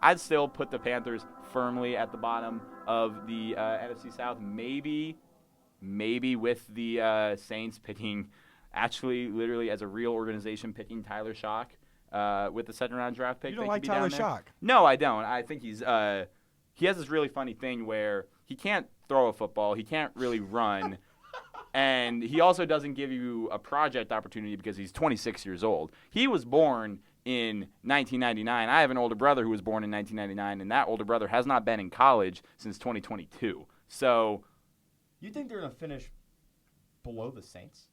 I'd still put the Panthers firmly at the bottom of the NFC South. Maybe with the Saints picking, actually, literally as a real organization, picking Tyler Shock with the second-round draft pick. You don't like Tyler Shock? No, I don't. I think he has this really funny thing where he can't throw a football, he can't really run, and he also doesn't give you a project opportunity because he's 26 years old. He was born in 1999. I have an older brother who was born in 1999, and that older brother has not been in college since 2022. So, you think they're going to finish below the Saints?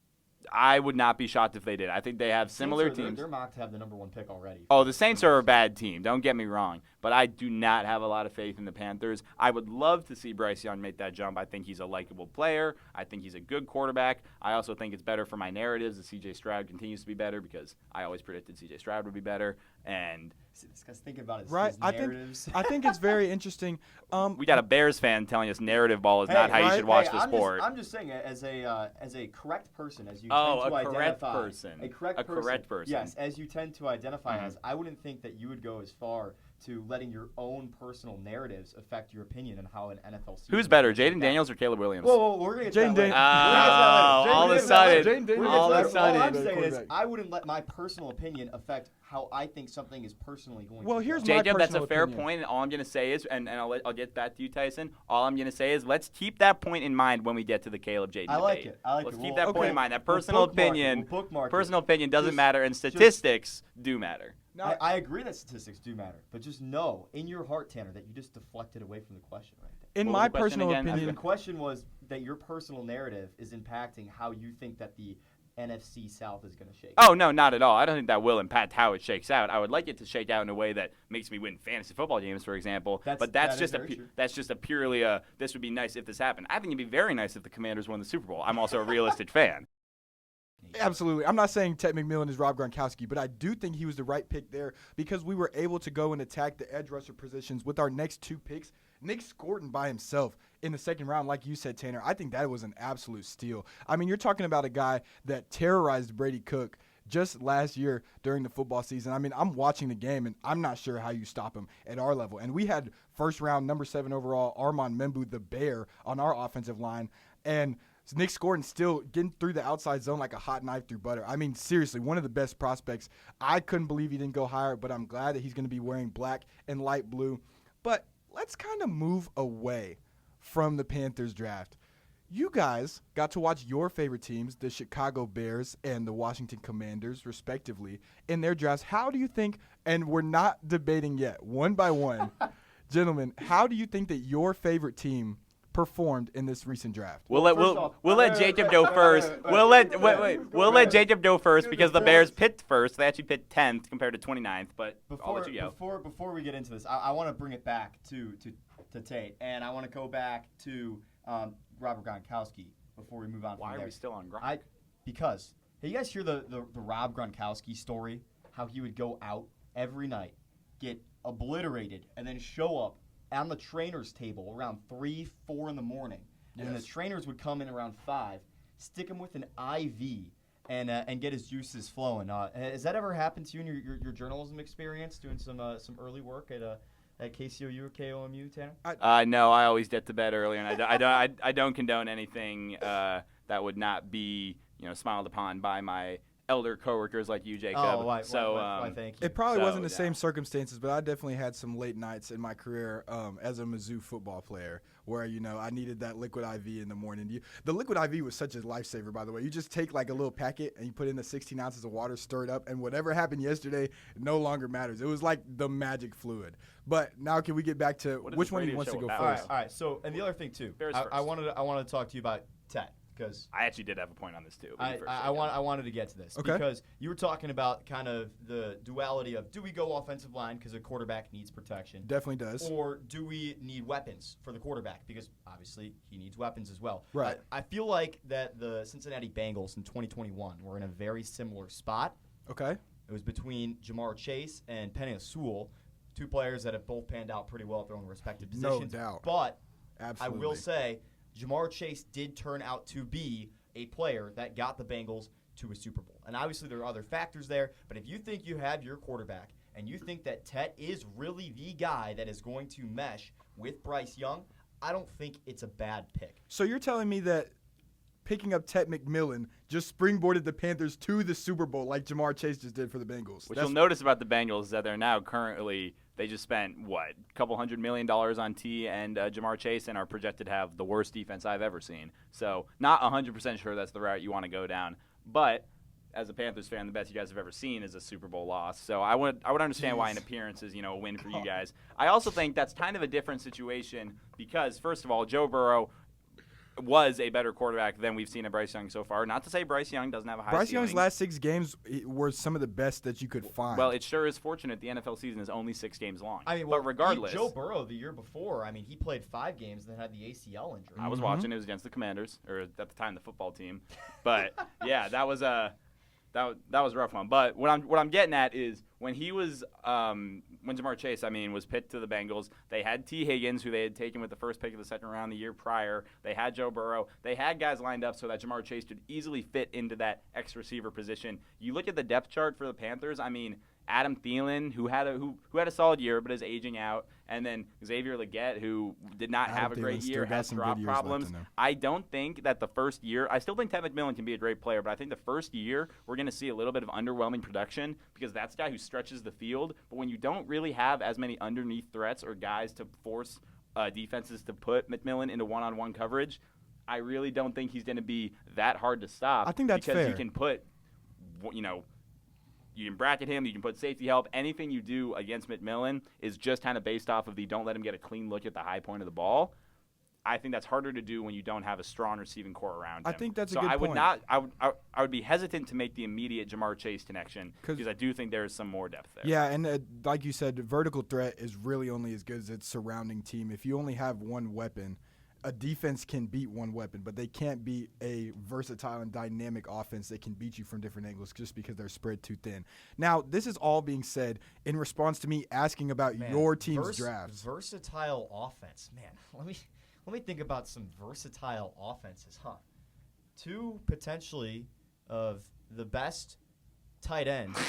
I would not be shocked if they did. I think they have similar teams. They're mocked to have the number 1 pick already. Oh, the Saints are a bad team. Don't get me wrong. But I do not have a lot of faith in the Panthers. I would love to see Bryce Young make that jump. I think he's a likable player. I think he's a good quarterback. I also think it's better for my narratives that C.J. Stroud continues to be better because I always predicted C.J. Stroud would be better. And this guy's thinking about his narratives. I think it's very interesting. We got a Bears fan telling us narrative ball is not how you should watch the sport. I'm just saying, as a correct person, as you tend to correct identify. Person. A correct person. Yes, as you tend to identify as, I wouldn't think that you would go as far to letting your own personal narratives affect your opinion on how an NFL season. Who's better, Jaden Daniels or Caleb Williams? Whoa, we're going to get that later. All of a sudden. All I'm saying is I wouldn't let my personal opinion affect how I think something is personally going to Well, here's go. my Jacob, that's a fair opinion. point, and all I'm going to say is, and I'll get back to you, Tyson. All I'm going to say is let's keep that point in mind when we get to the Caleb Jaden I like debate. it. I like let's it. keep We'll- that point okay. in mind. That We'll personal bookmark it. opinion, We'll bookmark it. personal opinion doesn't Just- matter, and statistics do matter. Now, I agree that statistics do matter, but just know in your heart, Tanner, that you just deflected away from the question right there. in What was my the question personal again? The opinion, question was that your personal narrative is impacting how you think that the NFC South is going to shake. Oh, no, not at all. I don't think that will impact how it shakes out. I would like it to shake out in a way that makes me win fantasy football games, for example. That's just a purely this would be nice if this happened. I think it'd be very nice if the Commanders won the Super Bowl. I'm also a realistic fan. absolutely. I'm not saying Ted McMillan is Rob Gronkowski, but I do think he was the right pick there because we were able to go and attack the edge rusher positions with our next 2 picks. Nick Scorton by himself in the second round, like you said, Tanner, I think that was an absolute steal. I mean, you're talking about a guy that terrorized Brady Cook just last year during the football season. I mean, I'm watching the game, and I'm not sure how you stop him at our level. And we had first round, number 7 overall, Armand Membu, the Bear, on our offensive line. And Nick Scorton still getting through the outside zone like a hot knife through butter. I mean, seriously, one of the best prospects. I couldn't believe he didn't go higher, but I'm glad that he's going to be wearing black and light blue. But let's kind of move away from the Panthers draft. You guys got to watch your favorite teams, the Chicago Bears and the Washington Commanders, respectively, in their drafts. How do you think, and we're not debating yet, one by one, gentlemen, how do you think that your favorite team performed in this recent draft? We'll let Jacob go first. We'll let Jacob go first because the Bears picked first. They actually picked 10th compared to 29th, but I'll let you go. Before we get into this, I want to bring it back to Tate, and I want to go back to Robert Gronkowski before we move on. Why are we still on Gronk? Because hey, you guys hear the Rob Gronkowski story? How he would go out every night, get obliterated, and then show up on the trainer's table around 3, 4 in the morning. Yes. And the trainers would come in around 5, stick him with an IV, and get his juices flowing. Has that ever happened to you in your journalism experience, doing some early work at KCOU or KOMU, Tanner? No, I always get to bed early, and I don't condone anything that would not be smiled upon by my elder coworkers like you, Jacob. Oh, why, thank you. It probably wasn't the same circumstances, but I definitely had some late nights in my career as a Mizzou football player where, I needed that liquid IV in the morning. The liquid IV was such a lifesaver, by the way. You just take like a little packet and you put in the 16 ounces of water, stir it up, and whatever happened yesterday no longer matters. It was like the magic fluid. But now can we get back to which one wants to go first? All right. So, and the other thing, too, I wanted to talk to you about Ted. Because I actually did have a point on this too. I wanted to get to this because you were talking about kind of the duality of do we go offensive line because a quarterback needs protection, definitely does, or do we need weapons for the quarterback because obviously he needs weapons as well. Right. I feel like that the Cincinnati Bengals in 2021 were in a very similar spot. Okay. It was between Jamar Chase and Penei Sewell, 2 players that have both panned out pretty well at their own respective positions. No doubt. But absolutely, I will say, Jamar Chase did turn out to be a player that got the Bengals to a Super Bowl. And obviously there are other factors there, but if you think you have your quarterback and you think that Tet is really the guy that is going to mesh with Bryce Young, I don't think it's a bad pick. So you're telling me that picking up Tet McMillan just springboarded the Panthers to the Super Bowl like Jamar Chase just did for the Bengals. What you'll notice about the Bengals is that they're now currently they just spent a couple $100 million on T and Jamar Chase and are projected to have the worst defense I've ever seen. So not 100% sure that's the route you want to go down. But as a Panthers fan, the best you guys have ever seen is a Super Bowl loss. So I would understand why an appearance is a win for you guys. I also think that's kind of a different situation because first of all, Joe Burrow was a better quarterback than we've seen in Bryce Young so far. Not to say Bryce Young doesn't have a high Bryce ceiling. Young's last 6 games were some of the best that you could find. Well, it sure is fortunate the NFL season is only 6 games long. I mean, but regardless, Joe Burrow the year before, he played 5 games and then had the ACL injury. I was watching. It was against the Commanders, or at the time the football team. But yeah, that was a rough one. But what I'm getting at is when he was when Jamar Chase was picked to the Bengals, they had T. Higgins, who they had taken with the first pick of the second round the year prior. They had Joe Burrow. They had guys lined up so that Jamar Chase could easily fit into that X receiver position. You look at the depth chart for the Panthers. Adam Thielen, who had a solid year but is aging out, and then Xavier Legette, who did not have a great year, has drop problems. I don't think that the first year – I still think Ted McMillan can be a great player, but I think the first year we're going to see a little bit of underwhelming production because that's a guy who stretches the field. But when you don't really have as many underneath threats or guys to force defenses to put McMillan into one-on-one coverage, I really don't think he's going to be that hard to stop. I think that's because fair. You can put you can bracket him, you can put safety help. Anything you do against McMillan is just kind of based off of the don't let him get a clean look at the high point of the ball. I think that's harder to do when you don't have a strong receiving core around him. I think that's a so good I would point. not. I would be hesitant to make the immediate Jamar Chase connection because I do think there is some more depth there. Yeah, and like you said, the vertical threat is really only as good as its surrounding team. If you only have one weapon, a defense can beat one weapon, but they can't beat a versatile and dynamic offense that can beat you from different angles just because they're spread too thin. Now, this is all being said in response to me asking about your team's drafts. Versatile offense. Man, let me think about some versatile offenses, huh? 2 potentially of the best tight ends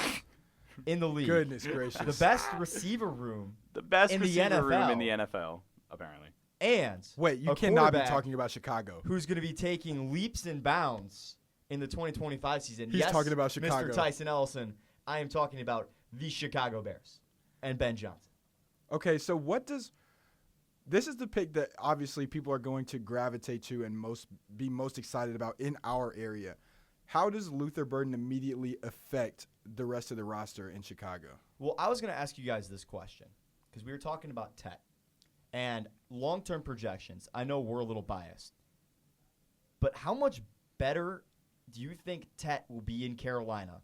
in the league. Goodness gracious. The best receiver room The best in receiver the NFL. room in the NFL, apparently. And Wait, you a cannot be quarterback talking about Chicago. who's going to be taking leaps and bounds in the 2025 season. He's talking about Chicago. Mr. Tyson Ellison, I am talking about the Chicago Bears and Ben Johnson. Okay, so this is the pick that obviously people are going to gravitate to and be most excited about in our area. How does Luther Burden immediately affect the rest of the roster in Chicago? Well, I was going to ask you guys this question because we were talking about Tet and long-term projections. I know we're a little biased, but how much better do you think Tet will be in Carolina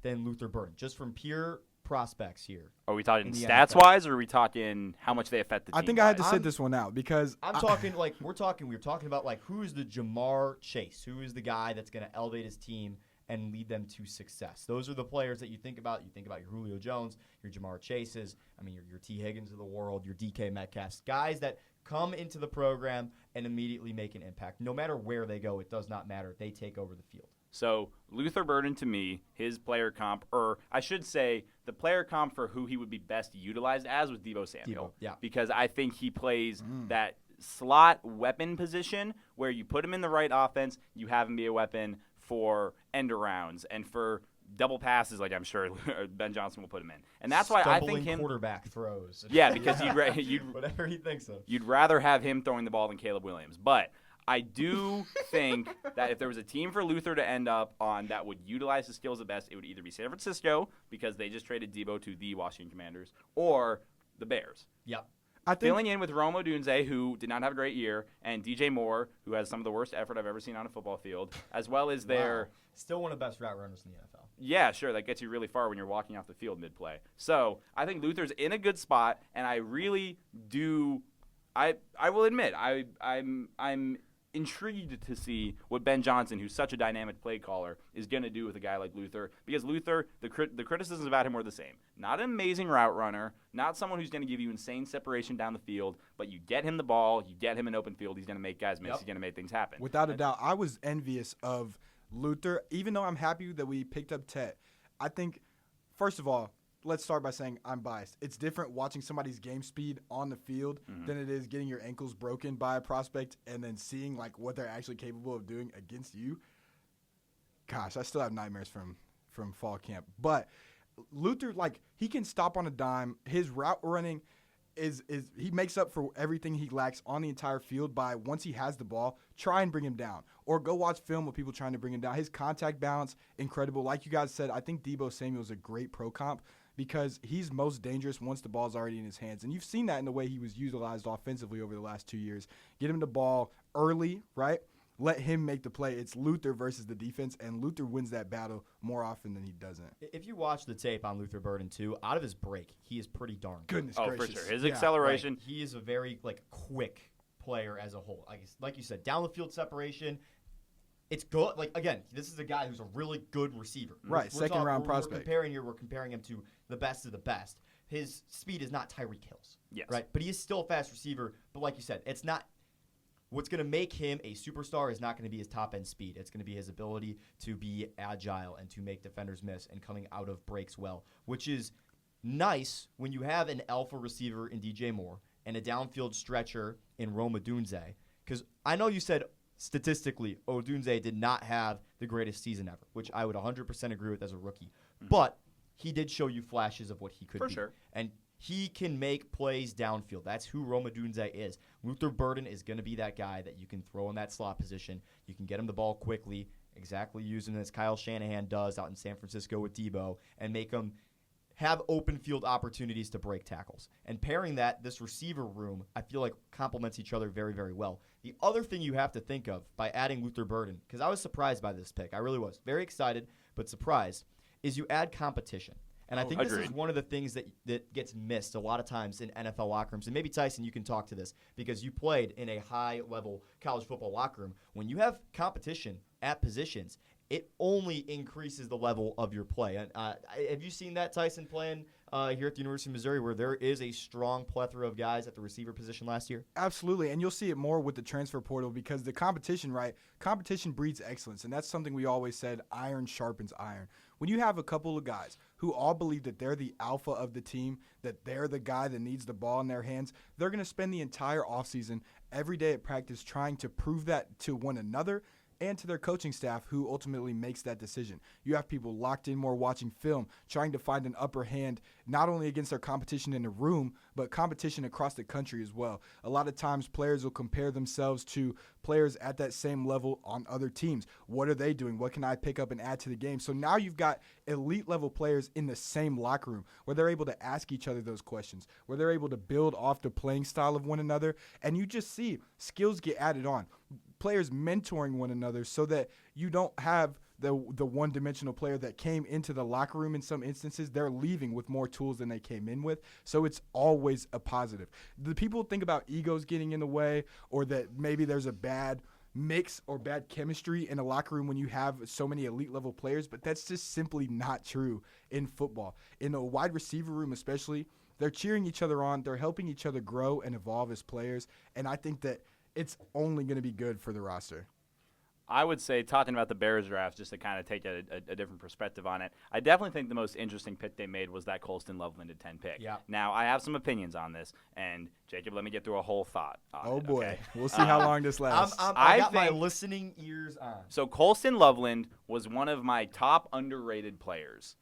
than Luther Burden, just from pure prospects here? Are we talking in the stats-wise, or are we talking how much they affect the team? I think I had to I'm- sit this one out because I'm talking like we were talking about like who's the Jamar Chase, who is the guy that's going to elevate his team and lead them to success. Those are the players that you think about. You think about your Julio Jones, your Jamar Chases, your T. Higgins of the world, your DK Metcalfs, guys that come into the program and immediately make an impact. No matter where they go, it does not matter. They take over the field. So Luther Burden, to me, his player comp, or I should say the player comp for who he would be best utilized as was Deebo Samuel. Deebo, yeah. Because I think he plays that slot weapon position where you put him in the right offense, you have him be a weapon for end arounds and for double passes, like I'm sure Ben Johnson will put him in. And that's why I think him quarterback throws. Yeah, because you'd whatever he thinks of. You'd rather have him throwing the ball than Caleb Williams. But I do think that if there was a team for Luther to end up on that would utilize his skills the best, it would either be San Francisco because they just traded Deebo to the Washington Commanders, or the Bears. Yep. I think Filling in with Rome Odunze, who did not have a great year, and DJ Moore, who has some of the worst effort I've ever seen on a football field, as well as their Still one of the best route runners in the NFL. Yeah, sure. That gets you really far when you're walking off the field mid-play. So I think Luther's in a good spot, and I really do. I will admit I'm intrigued to see what Ben Johnson, who's such a dynamic play caller, is going to do with a guy like Luther. Because Luther, the criticisms about him were the same. Not an amazing route runner, not someone who's going to give you insane separation down the field, but you get him the ball, you get him an open field, he's going to make guys miss, he's going to make things happen. Without a doubt, I was envious of Luther, even though I'm happy that we picked up Tet. I think, first of all, let's start by saying I'm biased. It's different watching somebody's game speed on the field than it is getting your ankles broken by a prospect and then seeing like what they're actually capable of doing against you. Gosh, I still have nightmares from fall camp. But Luther, like, he can stop on a dime. His route running is he makes up for everything he lacks on the entire field by, once he has the ball, try and bring him down. Or go watch film of people trying to bring him down. His contact balance, incredible. Like you guys said, I think Deebo Samuel is a great pro comp because he's most dangerous once the ball's already in his hands. And you've seen that in the way he was utilized offensively over the last 2 years. Get him the ball early, right? Let him make the play. It's Luther versus the defense, and Luther wins that battle more often than he doesn't. If you watch the tape on Luther Burden, too, out of his break, he is pretty darn good. Goodness gracious. For sure. His acceleration. Right. He is a very quick player as a whole. Like you said, down the field separation, it's good. Like, again, this is a guy who's a really good receiver. Right, second-round prospect. We're comparing him to the best of the best. His speed is not Tyreek Hill's. Yes. Right? But he is still a fast receiver. But like you said, it's not – what's going to make him a superstar is not going to be his top-end speed. It's going to be his ability to be agile and to make defenders miss and coming out of breaks well, which is nice when you have an alpha receiver in DJ Moore and a downfield stretcher in Rome Odunze. Because I know you said statistically Odunze did not have the greatest season ever, which I would 100% agree with as a rookie. But he did show you flashes of what he could be. For sure. And he can make plays downfield. That's who Rome Odunze is. Luther Burden is going to be that guy that you can throw in that slot position. You can get him the ball quickly, exactly using as Kyle Shanahan does out in San Francisco with Deebo, and make him have open field opportunities to break tackles. And pairing that, this receiver room, I feel like complements each other very, very well. The other thing you have to think of by adding Luther Burden, because I was surprised by this pick, I really was, very excited, but surprised, is you add competition. And I think this is one of the things that gets missed a lot of times in NFL locker rooms. And maybe, Tyson, you can talk to this because you played in a high-level college football locker room. When you have competition at positions, it only increases the level of your play. And have you seen that, Tyson, playing here at the University of Missouri, where there is a strong plethora of guys at the receiver position last year? Absolutely, and you'll see it more with the transfer portal because the competition, right? Competition breeds excellence, and that's something we always said, iron sharpens iron. When you have a couple of guys who all believe that they're the alpha of the team, that they're the guy that needs the ball in their hands, they're going to spend the entire offseason, every day at practice, trying to prove that to one another and to their coaching staff who ultimately makes that decision. You have people locked in more watching film, trying to find an upper hand, not only against their competition in the room, but competition across the country as well. A lot of times players will compare themselves to players at that same level on other teams. What are they doing? What can I pick up and add to the game? So now you've got elite level players in the same locker room where they're able to ask each other those questions, where they're able to build off the playing style of one another, and you just see skills get added on. Players mentoring one another so that you don't have the one-dimensional player that came into the locker room in some instances. They're leaving with more tools than they came in with, so it's always a positive. The people think about egos getting in the way or that maybe there's a bad mix or bad chemistry in a locker room when you have so many elite-level players, but that's just simply not true in football. In a wide receiver room especially, they're cheering each other on. They're helping each other grow and evolve as players, and I think that it's only going to be good for the roster. I would say, talking about the Bears draft, just to kind of take a different perspective on it, I definitely think the most interesting pick they made was that Colston Loveland at 10 pick. Yeah. Now, I have some opinions on this, and Jacob, let me get through a whole thought on Oh, it, boy. okay? We'll see how long this lasts. I got my listening ears on. So Colston Loveland was one of my top underrated players.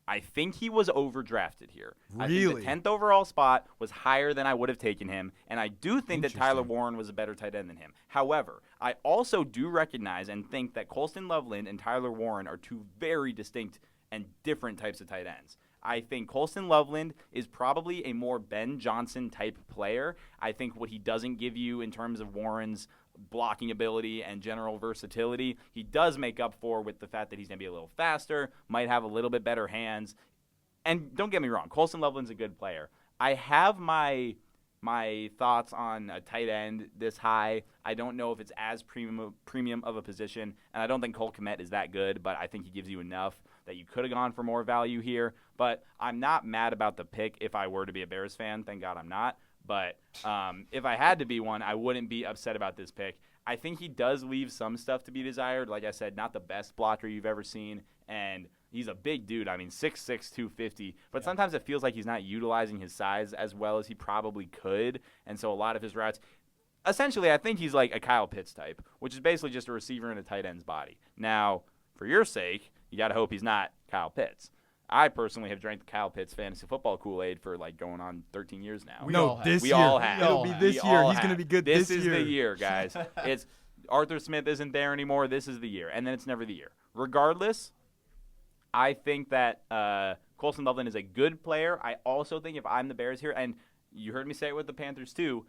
I think he was overdrafted here. Really? I think the 10th overall spot was higher than I would have taken him, and I do think that Tyler Warren was a better tight end than him. However, I also do recognize and think that Colston Loveland and Tyler Warren are two very distinct and different types of tight ends. I think Colston Loveland is probably a more Ben Johnson type player. I think what he doesn't give you in terms of Warren's blocking ability and general versatility, he does make up for with the fact that he's going to be a little faster, might have a little bit better hands. And don't get me wrong, Colston Loveland's a good player. I have my thoughts on a tight end this high. I don't know if it's as premium of a position, and I don't think Cole Kmet is that good, but I think he gives you enough that you could have gone for more value here. But I'm not mad about the pick if I were to be a Bears fan. Thank God I'm not. But if I had to be one, I wouldn't be upset about this pick. I think he does leave some stuff to be desired. Like I said, not the best blocker you've ever seen, and He's a big dude. I mean, 6'6", 250. But sometimes it feels like he's not utilizing his size as well as he probably could. And so a lot of his routes, essentially, I think he's like a Kyle Pitts type, which is basically just a receiver in a tight end's body. Now, for your sake, you got to hope he's not Kyle Pitts. I personally have drank the Kyle Pitts fantasy football Kool-Aid for like going on 13 years now. We all have. We all have. It'll be this year. He's going to be good this year. This is the year, guys. It's Arthur Smith isn't there anymore. This is the year. And then it's never the year. Regardless, I think that Colson Loveland is a good player. I also think if I'm the Bears here, and you heard me say it with the Panthers too,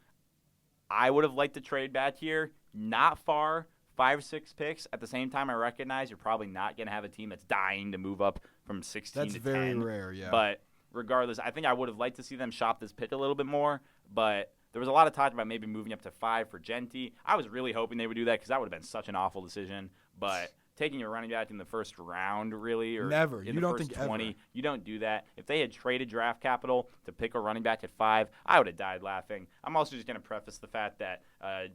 I would have liked to trade back here. Not far, 5-6 picks. At the same time, I recognize you're probably not going to have a team that's dying to move up from 16 That's to 10. very rare, yeah. But regardless, I think I would have liked to see them shop this pick a little bit more. But there was a lot of talk about maybe moving up to 5 for Genty. I was really hoping they would do that because that would have been such an awful decision. But taking a running back in the first round, really, or never. in You the don't first think 20, ever. you don't do that. If they had traded draft capital to pick a running back at 5, I would have died laughing. I'm also just going to preface the fact that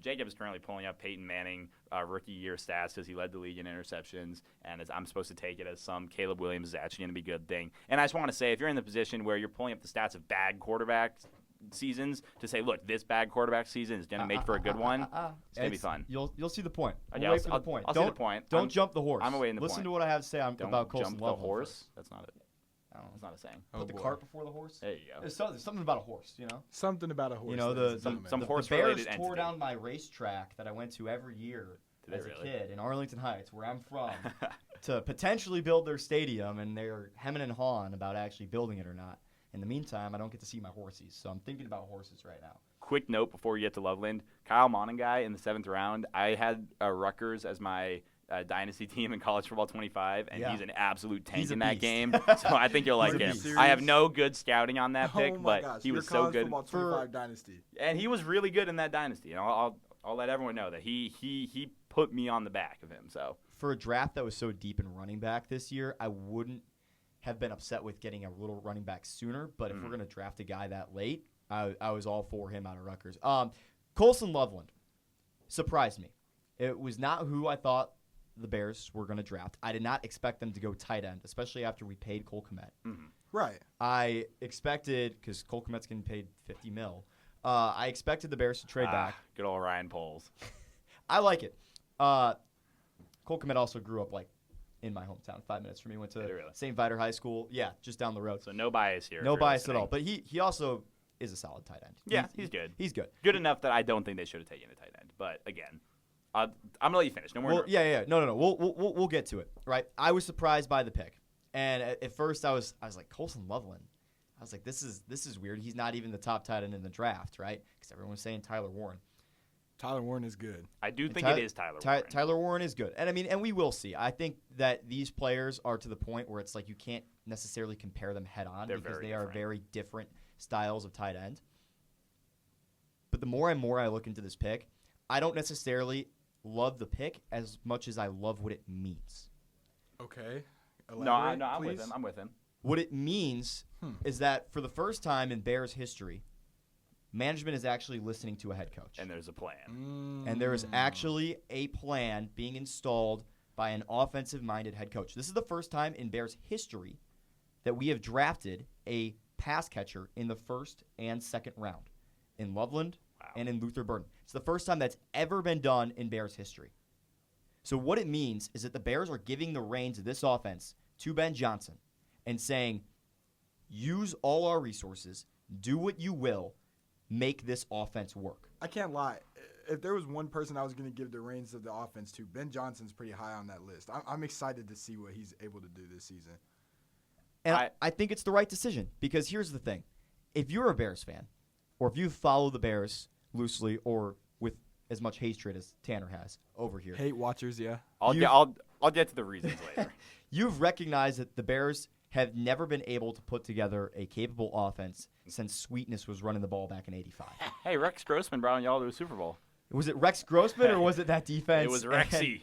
Jacob is currently pulling up Peyton Manning rookie year stats because he led the league in interceptions, and I'm supposed to take it as some Caleb Williams is actually going to be a good thing. And I just want to say, if you're in the position where you're pulling up the stats of bad quarterbacks seasons to say, look, this bad quarterback season is going to make for a good one, it's going to be fun. You'll see the point. Yeah, Wait for the point. I'll see the point. Don't jump the horse. I'm awaiting the Listen point. to what I have to say Don't about Colson jump the Loveland horse. first. That's not it. That's not a saying. Oh, Put the boy. cart before the horse. There you go. There's something about a horse, you know. Something about a horse. You know, ladies the and some gentlemen. horse- the Bears horse-related tore entity. down my racetrack that I went to every year Did they as a really? kid in Arlington Heights, where I'm from, to potentially build their stadium, and they're hemming and hawing about actually building it or not. In the meantime, I don't get to see my horses, so I'm thinking about horses right now. Quick note before we get to Loveland. Kyle Monangai in the 7th round. I had Rutgers as my dynasty team in college football 25, and Yeah. he's an absolute tank He's a in that beast. game. So I think you'll like Are you him. serious? I have no good scouting on that pick, Oh my but gosh, he your was so college good. Football 25 dynasty. And he was really good in that dynasty. And I'll let everyone know that he put me on the back of him. So For a draft that was so deep in running back this year, I wouldn't have been upset with getting a little running back sooner. But if we're going to draft a guy that late, I was all for him out of Rutgers. Colson Loveland surprised me. It was not who I thought the Bears were going to draft. I did not expect them to go tight end, especially after we paid Cole Kmet. Right. I expected, because Cole Kmet's getting paid $50 million, I expected the Bears to trade back. Good old Ryan Poles. I like it. Cole Kmet also grew up like in my hometown, 5 minutes from me. Went to Did he really? St. Viator High School. Yeah, just down the road. So no bias here. No if you're bias at listening. all. But he also is a solid tight end. Yeah, he's good. He's good. Good enough that I don't think they should have taken a tight end. But again, I'm gonna let you finish. No more. Well, yeah. No. We'll get to it. Right. I was surprised by the pick, and at first I was like Colson Loveland. I was like, this is weird. He's not even the top tight end in the draft, right? Because everyone was saying Tyler Warren. Tyler Warren is good. I do think Ty- it is Tyler Warren. Tyler Warren is good. And I mean, and we will see. I think that these players are to the point where it's like you can't necessarily compare them head on They're because very they are different. very different styles of tight end. But the more and more I look into this pick, I don't necessarily love the pick as much as I love what it means. Okay. No, I'm Elaborate, with please. him. I'm with him. What it means is that for the first time in Bears history, management is actually listening to a head coach. And there's a plan. And there is actually a plan being installed by an offensive-minded head coach. This is the first time in Bears history that we have drafted a pass catcher in the first and second round in Loveland and in Luther Burden. It's the first time that's ever been done in Bears history. So what it means is that the Bears are giving the reins of this offense to Ben Johnson and saying, use all our resources, do what you will, make this offense work. I can't lie. If there was one person I was going to give the reins of the offense to, Ben Johnson's pretty high on that list. I'm excited to see what he's able to do this season. And I think it's the right decision because here's the thing. If you're a Bears fan or if you follow the Bears loosely or with as much hatred as Tanner has over here, Hate watchers, yeah. I'll get to the reasons later. you've recognized that the Bears have never been able to put together a capable offense since Sweetness was running the ball back in '85. Hey, Rex Grossman brought y'all to a Super Bowl. Was it Rex Grossman or was it that defense? It was Rexy.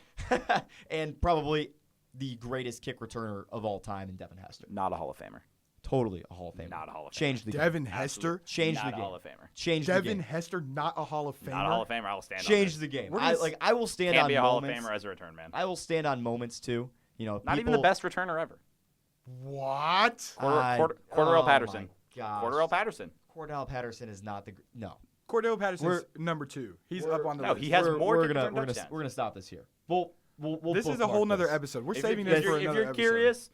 And probably the greatest kick returner of all time in Devin Hester. Not a Hall of Famer. Totally a Hall of Famer. Not a Hall of Famer. Changed the game. Devin Hester. Changed Not the a game. Hall of Famer. Changed the Devin game. Hester, not a Hall of Famer. Not a Hall of Famer. I'll stand on Changed this. the game. We're I gonna will stand Can't on be a Hall of moments. Famer as a return man. I will stand on moments too. You know, Not even the best returner ever. What? Cordarrelle Patterson. Gosh. Cordell Patterson. Cordell Patterson is not the no. Cordell Patterson's number 2. He's up on the list. He has more we're touchdowns. gonna stop this here. We'll this is a whole nother episode. We're saving this for another episode. If you're curious,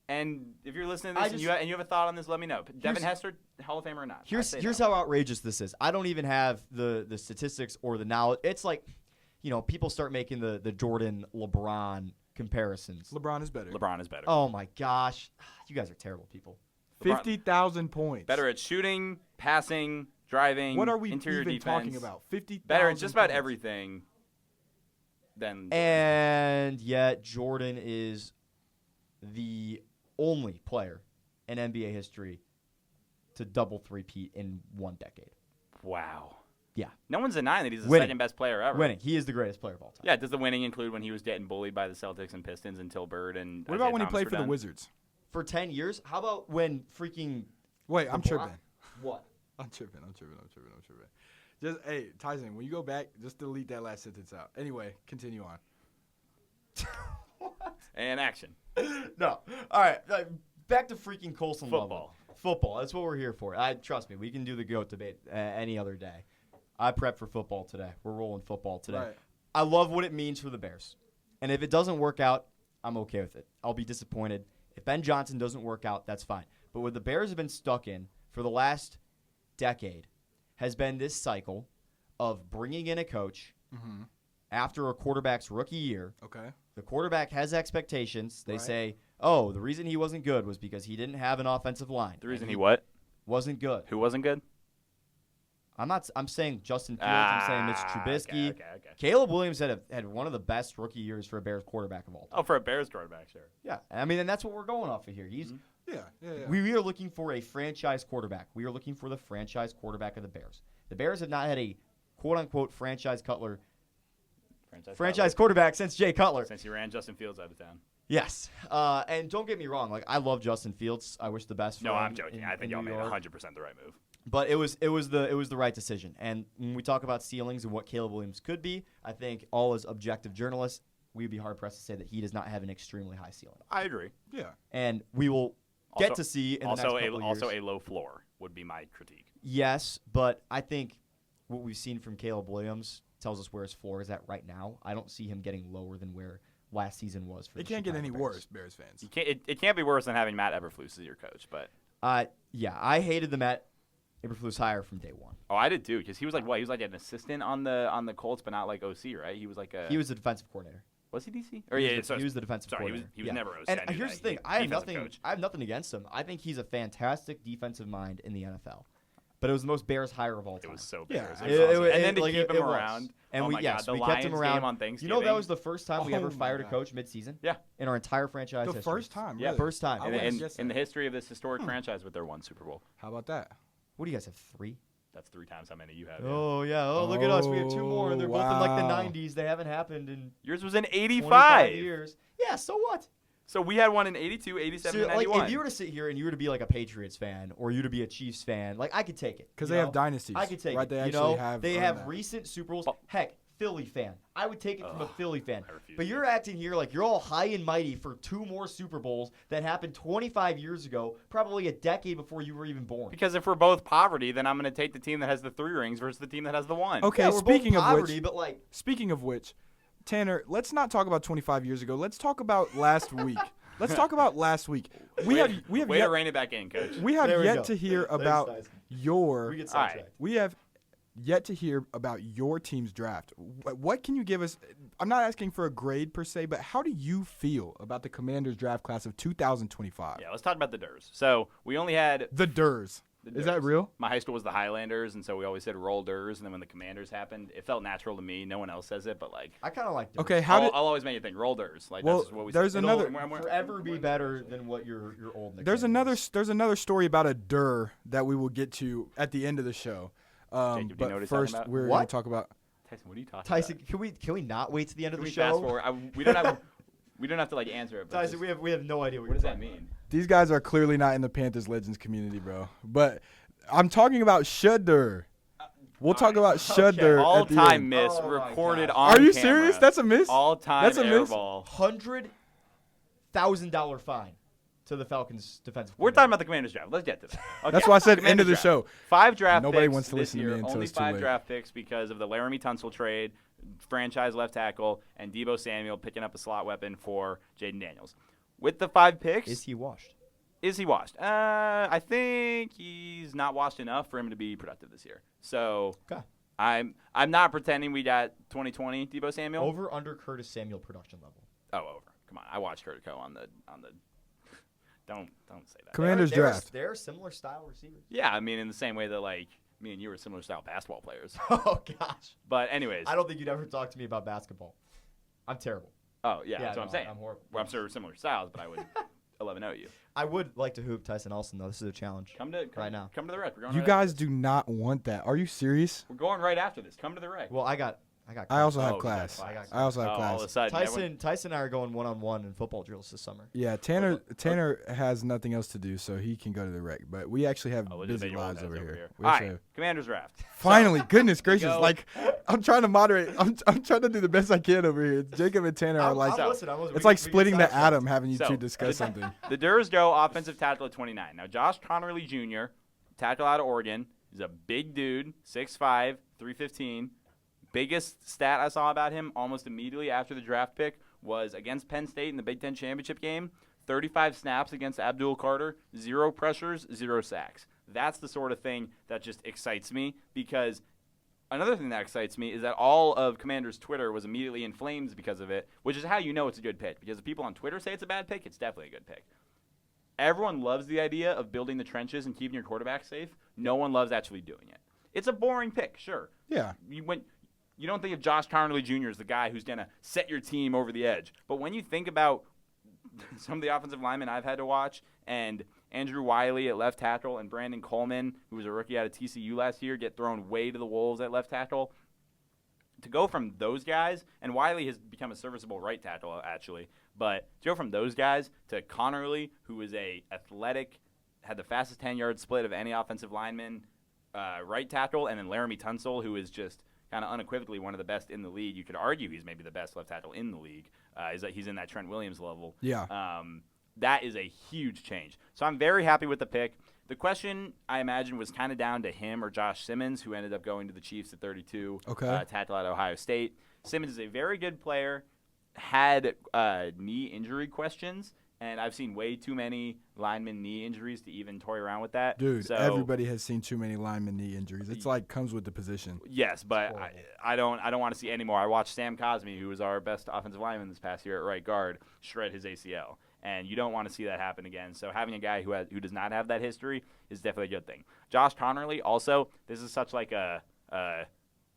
and if you're listening to this and you have a thought on this, let me know. Devin Hester, Hall of Famer or not? Here's how outrageous this is. I don't even have the statistics or the knowledge. It's like, people start making the Jordan LeBron comparisons. LeBron is better. Oh my gosh, you guys are terrible people. 50,000 points. Better at shooting, passing, driving. What are we interior even defense. Talking about? 50,000. Better at just about everything. And yet Jordan is the only player in NBA history to double three-peat in one decade. Wow. Yeah. No one's denying that he's the second best player ever. Winning. He is the greatest player of all time. Yeah. Does the winning include when he was getting bullied by the Celtics and Pistons until Bird and What about when he played for the Wizards? For 10 years? How about when freaking... Wait, I'm tripping. What? I'm tripping. Just, hey, Tyson, when you go back, just delete that last sentence out. Anyway, continue on. And action. No. All right. Back to freaking Colson Football. Football. That's what we're here for. Trust me, we can do the GOAT debate any other day. I prepped for football today. We're rolling football today. Right. I love what it means for the Bears. And if it doesn't work out, I'm okay with it. I'll be disappointed. If Ben Johnson doesn't work out, that's fine. But what the Bears have been stuck in for the last decade has been this cycle of bringing in a coach after a quarterback's rookie year. Okay. The quarterback has expectations. They Right. say, oh, the reason he wasn't good was because he didn't have an offensive line. The reason he what? Wasn't good. Who wasn't good? I'm saying Justin Fields. I'm saying Mitch Trubisky. Okay. Caleb Williams had one of the best rookie years for a Bears quarterback of all time. Oh, for a Bears quarterback, sure. Yeah. I mean, and that's what we're going off of here. He's Yeah. We are looking for a franchise quarterback. We are looking for the franchise quarterback of the Bears. The Bears have not had a quote-unquote franchise quarterback since Jay Cutler. Since he ran Justin Fields out of town. Yes. And don't get me wrong. Like, I love Justin Fields. I wish the best for him. No, I'm joking. I think y'all New made York. 100% the right move. But it was the right decision. And when we talk about ceilings and what Caleb Williams could be, I think all as objective journalists, we'd be hard-pressed to say that he does not have an extremely high ceiling. I agree. Yeah. And we will get to see in the next couple of years. Also a low floor would be my critique. Yes, but I think what we've seen from Caleb Williams tells us where his floor is at right now. I don't see him getting lower than where last season was for It the can't get Chicago any Bears. worse, Bears fans. It can't be worse than having Matt Eberflus as your coach, but Yeah, I hated the Matt Eberflus hire from day one. oh, I did too, because he was like what? He was like an assistant on the Colts, but not like OC, right? He was like He was the defensive coordinator. was he DC? He was the defensive coordinator. He was never OC. And I knew here's that. the thing: He was defensive coach. I have nothing against him. I think he's a fantastic defensive mind in the NFL. But it was the most Bears hire of all time. It was so Yeah, Bears. it It was awesome. It- And then to like, keep it him was. around. And oh we my God, the we kept him Lions around. game on You Thanksgiving. know that was the first time we Oh ever my fired a God. coach mid-season? Yeah. In our entire franchise The history. first time, Yeah, really? First time. I in, wouldn't in, guess in the that. history of this historic franchise with their one Super Bowl. How about that? What do you guys have, 3? That's 3 times how many you have. Oh, yeah. Oh, look at us. We have 2 more, and they're both in like wow. the 90s. They haven't happened in Yours was in 25 85. years. Yeah, so what? So we had one in 82, 87, So, and like, 91. if you were to sit here and you were to be like a Patriots fan or you to be a Chiefs fan, like, I could take it. Because you they know? have dynasties. I could take right? it. They you actually know, have. they earned have that. recent Super Bowls. Oh. Heck, Philly fan. I would take it from a Philly fan. I refuse But to. you're acting here like you're all high and mighty for 2 more Super Bowls that happened 25 years ago, probably a decade before you were even born. Because if we're both poverty, then I'm going to take the team that has the 3 rings versus the team that has the 1. Okay, Yeah, we're speaking both of poverty, which, but like speaking of which, Tanner, let's not talk about 25 years ago. Let's talk about last week. Let's talk about last week. We have Way yet, to rein it back in, Coach. we have There we yet go. to hear Thanks, about Tyson. your. we get All right. sidetracked. We have yet to hear about your team's draft. What can you give us? I'm not asking for a grade per se, but how do you feel about the Commanders draft class of 2025? Yeah, let's talk about the Durs. So we only had The Durs. the Is that Durs. real? My high school was the Highlanders, and so we always said roll Durs. And then when the Commanders happened, it felt natural to me. No one else says it, but like I kind of like Dirk. Okay, how I'll, did? I'll always make you think roll Durs. Like Well, that's just what we there's said. another- It'll forever be better than what your old There's nickname is. another story about a Dur that we will get to at the end of the show. Jacob, do you know But what he's first, talking about? we're going What? to talk about. Tyson, what are you talking Tyson, about? can we not wait to the end of Can the we fast show? forward? We don't have to like answer it. But Tyson, just- we have no idea what does that mean? These guys are clearly not in the Panthers Legends community, bro. But I'm talking about Shudder. We'll talk about Shudder. All-time miss Oh my recorded gosh. on Are you camera. serious? That's a miss. All-time That's a miss? airball. $100,000 fine. to the Falcons' defensive. We're talking about the Commanders draft. Let's get to that. Okay. That's why I said end of the Commanders show. draft. 5 draft Nobody picks wants to this listen to me year. until Only it's too 5 late. draft picks because of the Laramie Tunsil trade, franchise left tackle, and Deebo Samuel picking up a slot weapon for Jaden Daniels. With the 5 picks, Is he washed? Is he washed? I think he's not washed enough for him to be productive this year. So Okay. I'm not pretending we got 2020 Deebo Samuel. Over under Curtis Samuel production level. Oh, over. Come on. I watched Kurtico on the. Don't say that. Commanders draft. They're similar style receivers. Yeah, I mean in the same way that like me and you were similar style basketball players. Oh gosh. But anyways. I don't think you'd ever talk to me about basketball. I'm terrible. Oh yeah, that's what I'm saying. I'm horrible. Well, I'm sure we're similar styles, but I would 11-0 you. I would like to hoop Tyson Olsen though. This is a challenge. Come to now. Come to the rec. We're going You right guys after do not want that. Are you serious? this. We're going right after this. Come to the rec. Well, I got. I also Oh, have you got class. class. I also have all of a class. sudden, everyone- Tyson and I are going 1-on-1 in football drills this summer. Yeah, Tanner has nothing else to do, so he can go to the rec. But we actually have Oh, we'll just busy make your old lives heads over here. We All actually right, have- Commanders draft. Finally, goodness gracious! go. Like I'm trying to moderate. I'm trying to do the best I can over here. Jacob and Tanner are like I'm listening. it's like splitting the atom, having you So, two discuss something. The Durs go offensive tackle at 29. Now, Josh Connerly Jr., tackle out of Oregon, is a big dude, 6'5", 315. Biggest stat I saw about him almost immediately after the draft pick was against Penn State in the Big Ten championship game, 35 snaps against Abdul Carter, 0 pressures, 0 sacks. That's the sort of thing that just excites me because another thing that excites me is that all of Commander's Twitter was immediately in flames because of it, which is how you know it's a good pick. Because if people on Twitter say it's a bad pick, it's definitely a good pick. Everyone loves the idea of building the trenches and keeping your quarterback safe. No one loves actually doing it. It's a boring pick, sure. Yeah. You don't think of Josh Connerly Jr. as the guy who's going to set your team over the edge. But when you think about some of the offensive linemen I've had to watch, and Andrew Wiley at left tackle and Brandon Coleman, who was a rookie out of TCU last year, get thrown way to the wolves at left tackle, to go from those guys, and Wiley has become a serviceable right tackle, actually, but to go from those guys to Connerly, who is a athletic, had the fastest 10-yard split of any offensive lineman, right tackle, and then Laramie Tunsil, who is just kind of unequivocally one of the best in the league. You could argue he's maybe the best left tackle in the league. He's in that Trent Williams level. Yeah. That is a huge change. So I'm very happy with the pick. The question, I imagine, was kind of down to him or Josh Simmons, who ended up going to the Chiefs at 32, tackle at Ohio State. Simmons is a very good player, had knee injury questions, and I've seen way too many lineman knee injuries to even toy around with that. Dude, so, everybody has seen too many lineman knee injuries. It's like comes with the position. Yes, but I don't want to see any more. I watched Sam Cosmi, who was our best offensive lineman this past year at right guard, shred his ACL. And you don't want to see that happen again. So having a guy who does not have that history is definitely a good thing. Josh Connerly, also, this is such like a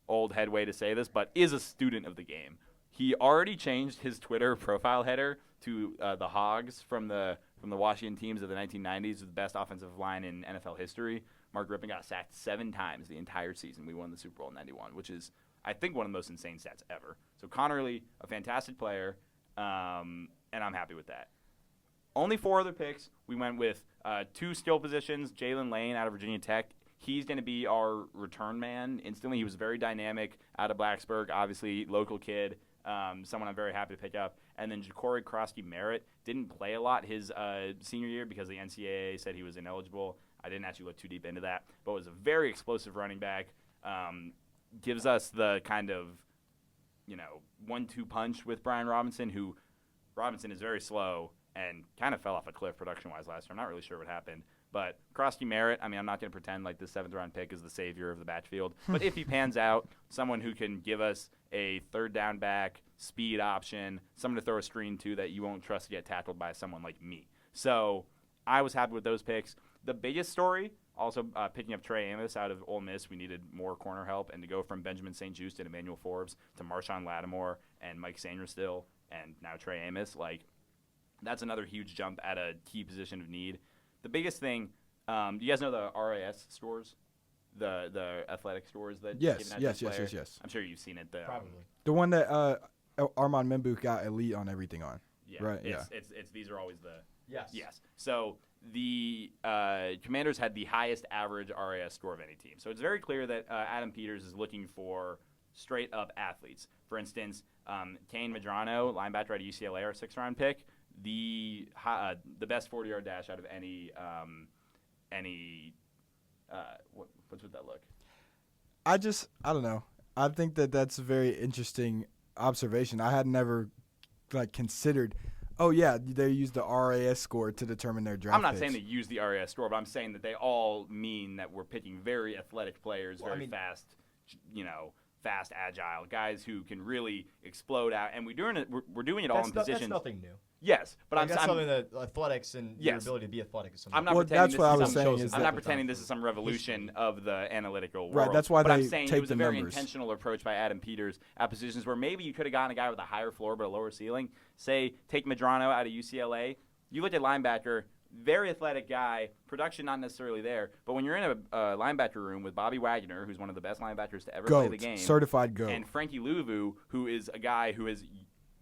old head way to say this, but is a student of the game. He already changed his Twitter profile header to the Hogs from the Washington teams of the 1990s, the best offensive line in NFL history. Mark Rippon got sacked 7 times the entire season. We won the Super Bowl in '91, which is, I think, one of the most insane stats ever. So Connerly, a fantastic player, and I'm happy with that. Only 4 other picks. We went with 2 skill positions. Jalen Lane out of Virginia Tech. He's going to be our return man instantly. He was very dynamic out of Blacksburg, obviously local kid, someone I'm very happy to pick up. And then Ja'Cory Krosky-Merritt didn't play a lot his senior year because the NCAA said he was ineligible. I didn't actually look too deep into that, but was a very explosive running back. Gives us the kind of, 1-2 punch with Brian Robinson, who Robinson is very slow and kind of fell off a cliff production-wise last year. I'm not really sure what happened. But Krosky-Merritt, I'm not going to pretend like the 7th-round pick is the savior of the backfield. But if he pans out, someone who can give us a third-down back, speed option, someone to throw a screen to that you won't trust to get tackled by someone like me. So I was happy with those picks. The biggest story, also picking up Trey Amos out of Ole Miss. We needed more corner help. And to go from Benjamin St. Juste and Emmanuel Forbes to Marshawn Lattimore and Mike Sanderstill and now Trey Amos, that's another huge jump at a key position of need. The biggest thing, do you guys know the RAS stores, the athletic stores that? Yes. I'm sure you've seen it. Probably. The one that Armand Membu got elite on everything on. Yeah, right. It's these are always the. Yes. So the Commanders had the highest average RAS score of any team. So it's very clear that Adam Peters is looking for straight up athletes. For instance, Kane Medrano, linebacker at UCLA, our 6th-round pick. the best 40-yard dash out of any what's with that look? I don't know. I think that's a very interesting observation. I had never considered. Oh yeah, they use the RAS score to determine their draft. I'm not picks. saying they use the RAS score, but I'm saying that they all mean that we're picking very athletic players, fast, fast, agile guys who can really explode out. And we're doing it all in positions. That's nothing new. Yes, but that's something that athletics and your ability to be athletic is something. I'm not pretending this is some revolution of the analytical world. Right, that's why but they I'm saying take it was the a very numbers. intentional approach by Adam Peters at positions where maybe you could have gotten a guy with a higher floor but a lower ceiling. Say, take Medrano out of UCLA. You look at linebacker, very athletic guy, production not necessarily there, but when you're in a linebacker room with Bobby Wagner, who's one of the best linebackers to ever play the game, certified GOAT, and Frankie Louvu, who is a guy who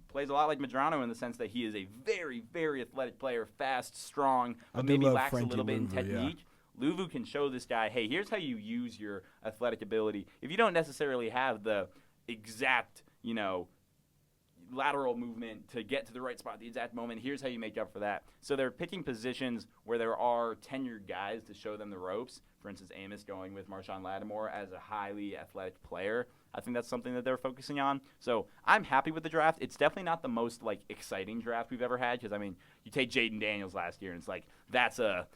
plays a lot like Medrano in the sense that he is a very, very athletic player, fast, strong, but maybe lacks a little bit in technique. Yeah. Louvu can show this guy, hey, here's how you use your athletic ability. If you don't necessarily have the exact, lateral movement to get to the right spot at the exact moment, here's how you make up for that. So they're picking positions where there are tenured guys to show them the ropes. For instance, Amos going with Marshawn Lattimore as a highly athletic player. I think that's something that they're focusing on. So I'm happy with the draft. It's definitely not the most exciting draft we've ever had because you take Jaden Daniels last year and it's that's a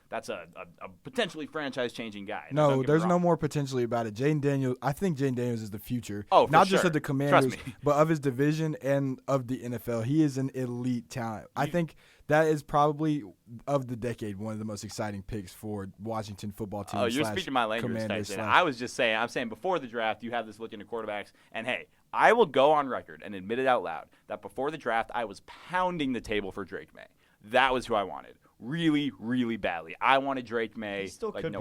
potentially franchise-changing guy. No, there's no more potentially about it. I think Jaden Daniels is the future. Oh, for not sure. just of the Commanders, but of his division and of the NFL. He is an elite talent. I think that is probably of the decade one of the most exciting picks for Washington football team. Oh, you're speaking my language, Tyson. I was just saying. I'm saying before the draft, you have this look into quarterbacks, and hey, I will go on record and admit it out loud that before the draft, I was pounding the table for Drake May. That was who I wanted, really, really badly. I wanted Drake May. He still could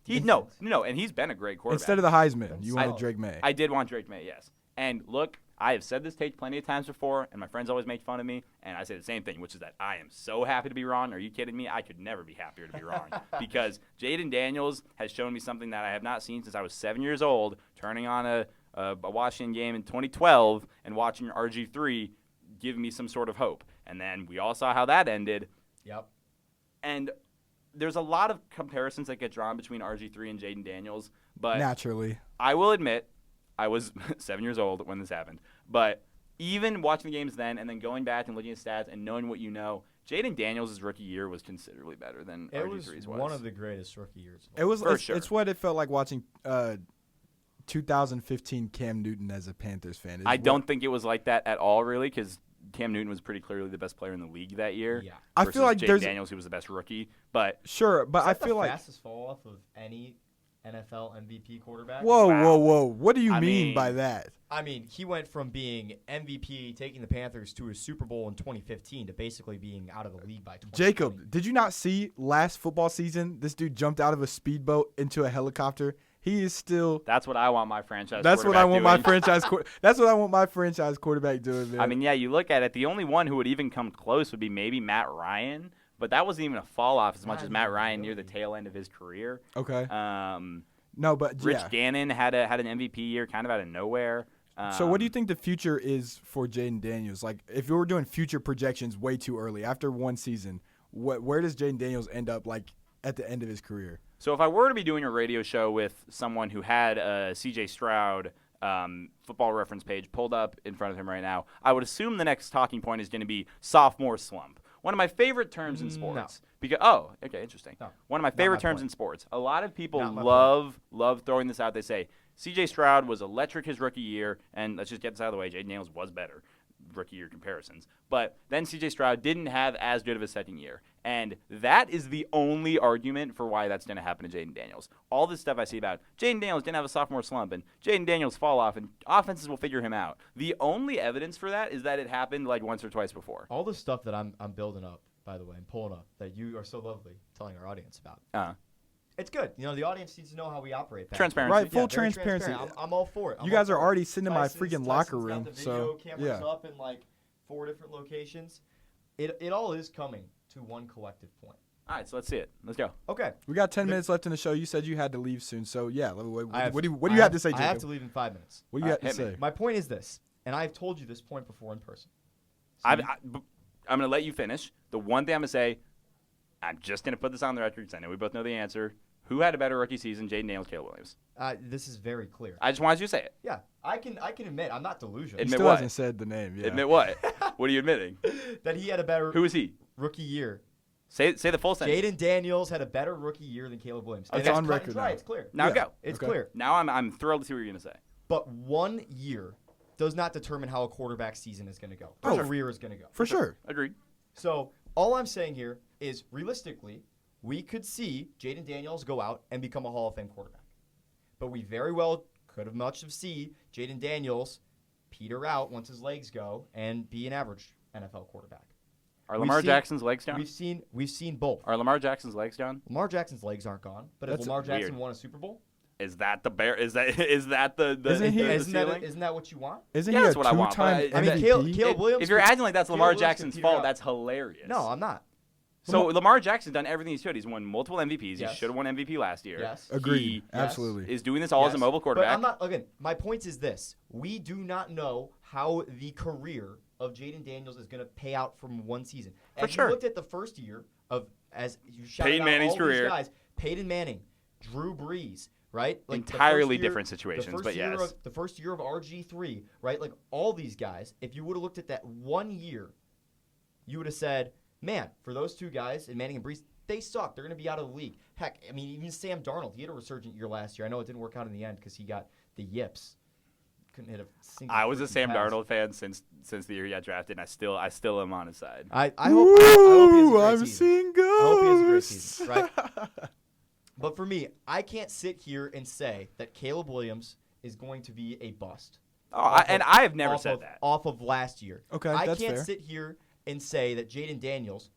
be. No, and he's been a great quarterback. Instead of the Heisman, you wanted Drake May. I did want Drake May, yes. And look, I have said this take plenty of times before, and my friends always make fun of me, and I say the same thing, which is that I am so happy to be wrong. Are you kidding me? I could never be happier to be wrong because Jaden Daniels has shown me something that I have not seen since I was 7 years old, turning on a Washington game in 2012 and watching RG3 give me some sort of hope. And then we all saw how that ended. Yep. And there's a lot of comparisons that get drawn between RG3 and Jaden Daniels, but naturally, I will admit I was 7 years old when this happened. But even watching the games then and then going back and looking at stats and knowing what you know, Jaden Daniels' rookie year was considerably better than RG3's was. It was one of the greatest rookie years. It's what it felt like watching 2015 Cam Newton as a Panthers fan. I don't think it was like that at all, really, because Cam Newton was pretty clearly the best player in the league that year. Yeah. I feel like Jaden Daniels, who was the best rookie. But sure, but I feel like the fastest fall off of any NFL MVP quarterback. Whoa. What do you mean by that? I mean, he went from being MVP, taking the Panthers to a Super Bowl in 2015 to basically being out of the league by 2020. Jacob, did you not see last football season? This dude jumped out of a speedboat into a helicopter. He is still. That's what I want my franchise. That's what I want doing. my franchise. That's what I want my franchise quarterback doing. Man. I mean, yeah, you look at it. The only one who would even come close would be maybe Matt Ryan, but that wasn't even a fall off as much as Matt Ryan near the tail end of his career. Okay. No, but Rich Gannon had an MVP year, kind of out of nowhere. So what do you think the future is for Jaden Daniels? Like, if you were doing future projections way too early after one season, where does Jaden Daniels end up at the end of his career? So if I were to be doing a radio show with someone who had a C.J. Stroud football reference page pulled up in front of him right now, I would assume the next talking point is going to be sophomore slump. One of my favorite terms in sports. No. Okay, interesting. No, one of my favorite terms in sports. A lot of people love throwing this out. They say, C.J. Stroud was electric his rookie year, and let's just get this out of the way. Jaden Daniels was better, rookie year comparisons. But then C.J. Stroud didn't have as good of a second year. And that is the only argument for why that's going to happen to Jaden Daniels. All this stuff I see about Jaden Daniels didn't have a sophomore slump, and Jaden Daniels fall off, and offenses will figure him out. The only evidence for that is that it happened once or twice before. All the stuff that I'm building up, by the way, and pulling up, that you are so lovely telling our audience about. It's good. The audience needs to know how we operate. Transparency. Right, full transparency. I'm all for it. You guys are already sitting in my freaking locker room. Got the video cameras up in 4 different locations. It all is coming to one collective point. All right, so let's see it. Let's go. Okay. We got 10 minutes left in the show. You said you had to leave soon. So, yeah, what do you have to say, Jacob? I have to leave in 5 minutes. What do you have to say? My point is this, and I've told you this point before in person. I I'm going to let you finish. The one thing I'm going to say, I'm just going to put this on the record because I know we both know the answer. Who had a better rookie season, Jaden Daniels, Caleb Williams? This is very clear. I just wanted you to say it. Yeah, I can admit I'm not delusional. He Admit still what? hasn't said the name. Yeah. Admit what? What are you admitting? That he had a better Who is he? rookie year. Say the full sentence. Jaden Daniels had a better rookie year than Caleb Williams. It's And on cut record and dry. now. It's clear. Now Yeah. go. It's Okay. clear. Now I'm thrilled to see what you're going to say. But 1 year does not determine how a quarterback season is going to go. Oh, Career is going to go. For sure. Agreed. So all I'm saying here is realistically, we could see Jaden Daniels go out and become a Hall of Fame quarterback. But we very well could have much of see Jaden Daniels peter out once his legs go and be an average NFL quarterback. Are Lamar Jackson's legs down? We've seen both. Are Lamar Jackson's legs down? Lamar Jackson's legs aren't gone, but if That's Lamar Jackson weird. won a Super Bowl, Is that the bear? Is that the Isn't he- the isn't ceiling? that what you want? Isn't Yeah, he a that's what I want, two-time but I mean, MVP? Caleb Williams. If you're could- acting like that's Caleb Lamar Williams could Jackson's peter fault, out. that's hilarious. No, I'm not. So Lamar Jackson's done everything he should. He's won multiple MVPs. Yes. He should have won MVP last year. Yes. Agreed. He Absolutely. is doing this all as a Yes. mobile quarterback. But I'm not. Again, my point is this: we do not know how the career of Jaden Daniels is going to pay out from one season. For As sure. you looked at the first year of, as you shouted Peyton out Manning's all career. these guys, Peyton Manning, Drew Brees, right? Like the Entirely first year- different situations, the first but year yes. of, the first year of RG3, right? Like all these guys, if you would have looked at that 1 year, you would have said, man, for those two guys, and Manning and Brees, they suck. They're going to be out of the league. Heck, I mean, even Sam Darnold, he had a resurgent year last year. I know it didn't work out in the end because he got the yips. Couldn't hit a single. I was a freaking Sam pass. Darnold fan since the year he got drafted, and I still am on his side. I hope he has a great I'm season. seeing I hope he has a great ghosts. season, right? But for me, I can't sit here and say that Caleb Williams is going to be a bust. And I have never said that. Off of last year. Okay, I that's can't fair. sit here and say that Jaden Daniels,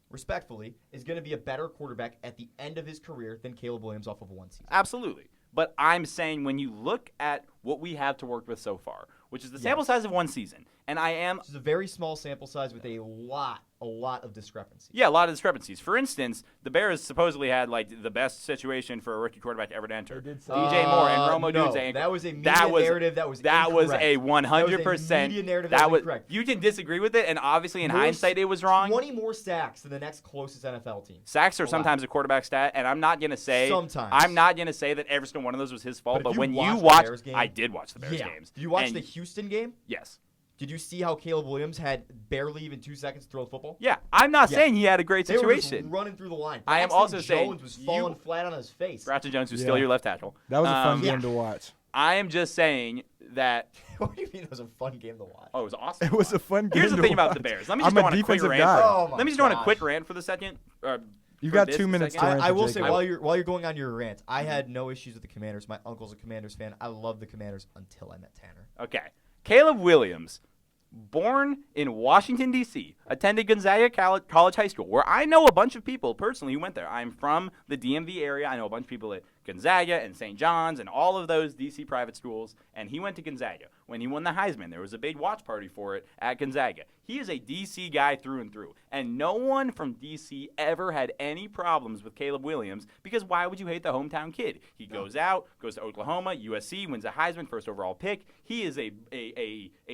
respectfully, is going to be a better quarterback at the end of his career than Caleb Williams off of one season. Absolutely. But I'm saying when you look at what we have to work with so far, which is the sample size of one season, and I am This is a very small sample size with a lot of discrepancy. Yeah, a lot of discrepancies. For instance, the Bears supposedly had like the best situation for a rookie quarterback ever to enter. They did say DJ Moore and Romo no, Dunze. that was a media narrative that was that was incorrect. a 100%. That was a media narrative that that was was incorrect. You can disagree with it, and obviously in More hindsight it was wrong. 20 more sacks than the next closest NFL team. Sacks are Allowed. sometimes a quarterback stat, and I'm not gonna say Sometimes. I'm not gonna say that every single one of those was his fault. But But if you when you watched the watch, Bears game- I did watch the Bears Yeah. games. Did you watch And the Houston game? Yes. Did you see how Caleb Williams had barely even 2 seconds to throw the football? Yeah, I'm not Yeah. saying he had a great They were just situation. running through the line. I am Braxton also saying Jones was falling you- flat on his face. Braxton Jones, who's Yeah. still your left tackle. That was a fun yeah. game to watch. I am just saying that. What do you mean it was a fun game to watch? Oh, it was awesome. It was a fun game. Here's the to thing about the watch. Bears. Let me I'm just go a on a quick defensive rant. guy. Oh my Let me just go on a gosh. quick rant for the second. You for got this 2 minutes second. to rant I for will Jacob. say while you're going on your rant, I had no issues with the Commanders. My uncle's a Commanders fan. I love the Commanders until I met Tanner. Okay. Caleb Williams, born in Washington, D.C., attended Gonzaga College High School, where I know a bunch of people personally who went there. I'm from the DMV area. I know a bunch of people at Gonzaga and St. John's and all of those D.C. private schools, and he went to Gonzaga. When he won the Heisman, there was a big watch party for it at Gonzaga. He is a D.C. guy through and through, and no one from D.C. ever had any problems with Caleb Williams because why would you hate the hometown kid? He goes out, goes to Oklahoma, USC, wins a Heisman, first overall pick. He is a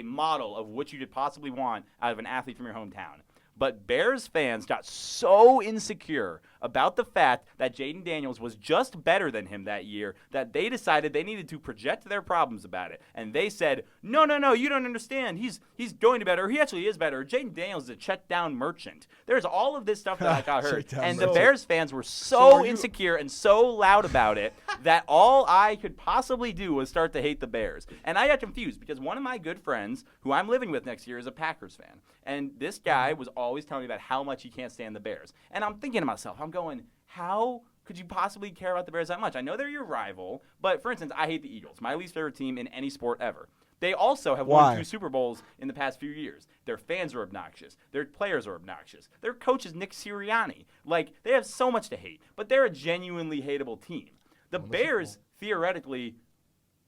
model of what you could possibly want out of an athlete from your hometown. But Bears fans got so insecure about the fact that Jaden Daniels was just better than him that year that they decided they needed to project their problems about it. And they said, no, you don't understand. He's going to better. He actually is better. Jaden Daniels is a check-down merchant. There's all of this stuff that I got heard. Check-down And the merchant. Bears fans were So so are you- insecure and so loud about it that all I could possibly do was start to hate the Bears. And I got confused because one of my good friends who I'm living with next year is a Packers fan. And this guy was always telling me about how much he can't stand the Bears. And I'm thinking to myself, I'm going, how could you possibly care about the Bears that much? I know they're your rival, but for instance, I hate the Eagles, my least favorite team in any sport ever. They also have Why? won 2 Super Bowls in the past few years. Their fans are obnoxious. Their players are obnoxious. Their coach is Nick Sirianni. Like, they have so much to hate, but they're a genuinely hateable team. The Bears, theoretically,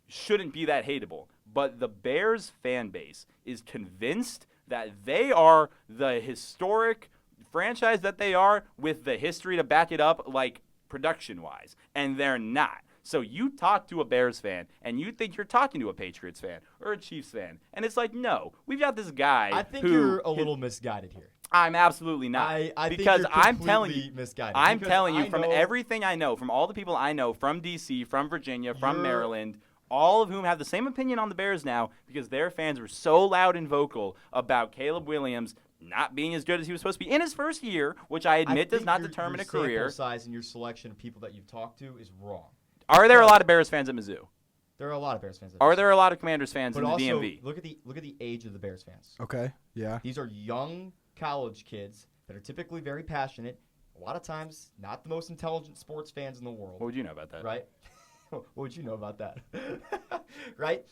shouldn't be that hateable, but the Bears fan base is convinced that they are the historic franchise that they are with the history to back it up, like production-wise, and they're not. So you talk to a Bears fan, and you think you're talking to a Patriots fan or a Chiefs fan, and it's like, no, we've got this guy. I think who you're a little misguided here. I'm absolutely not. I because think you're I'm telling you, completely misguided. I'm Because telling you I from know- everything I know, from all the people I know, from D.C., from Virginia, from You're- Maryland, all of whom have the same opinion on the Bears now because their fans were so loud and vocal about Caleb Williams not being as good as he was supposed to be in his first year, which I admit does think not your determine a sample career. size and your selection of people that you've talked to is wrong. Are there a lot of Bears fans at Mizzou? There are a lot of Bears fans. Are there a lot of Commanders fans But in the also, DMV? look at the age of the Bears fans. Okay. Yeah. These are young college kids that are typically very passionate. A lot of times, not the most intelligent sports fans in the world. What would you know about that? Right? What would you know about that? Right?